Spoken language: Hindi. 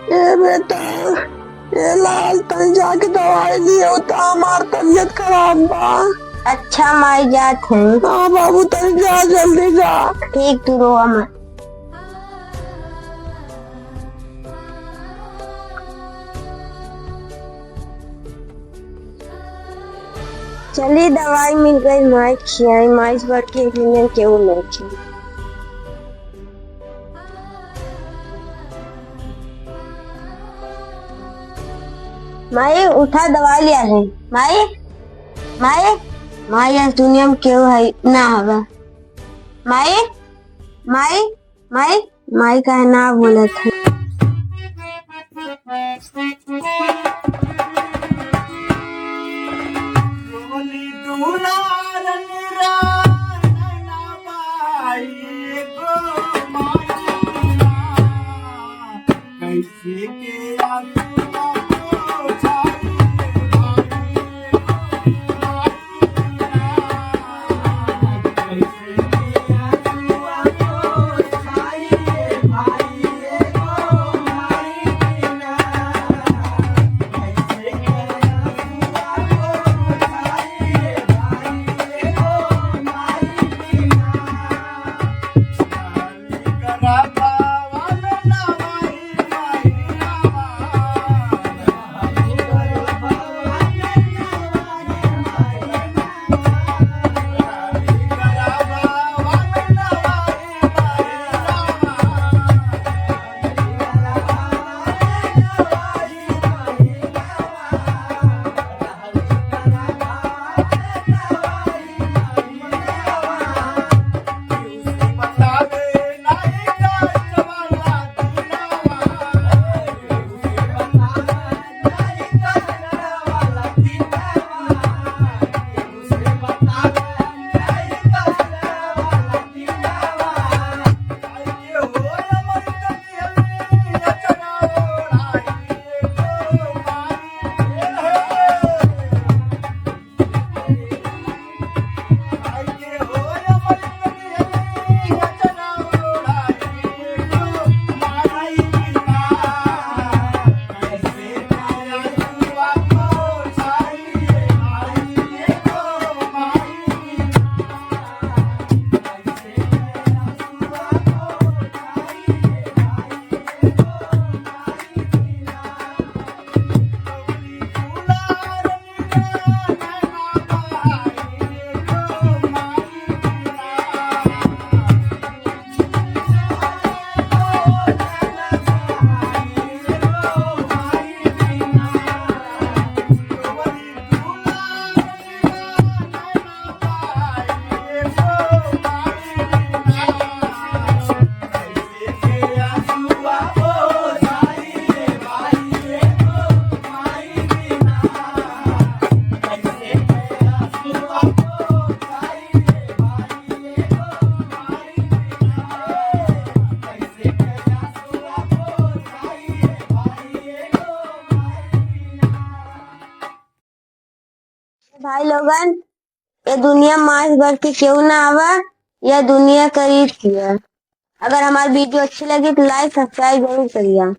ये बेटा, ये लाल तन जाके दवाई लियो तो हमार तबीयत खराब बा। अच्छा माई जात है। हाँ बाबू, तन जा, जल्दी जा। ठीक, तू रो मत। चली दवाई मिल गई, माई खियाई, माई बढ़ के एक दिन क्यों नहीं खी। माई उठा, दवाई लिया है। माई माई माई आज दुनिया में क्यों है ना हवा। माई माई माई माई का ना बोलत है। कैसे के भाई लोगन, ये दुनिया मार्स बढ़ के क्यों ना आवा, यह दुनिया करीब की है। अगर हमारी वीडियो अच्छी लगी तो लाइक सब्सक्राइब जरूर करिए।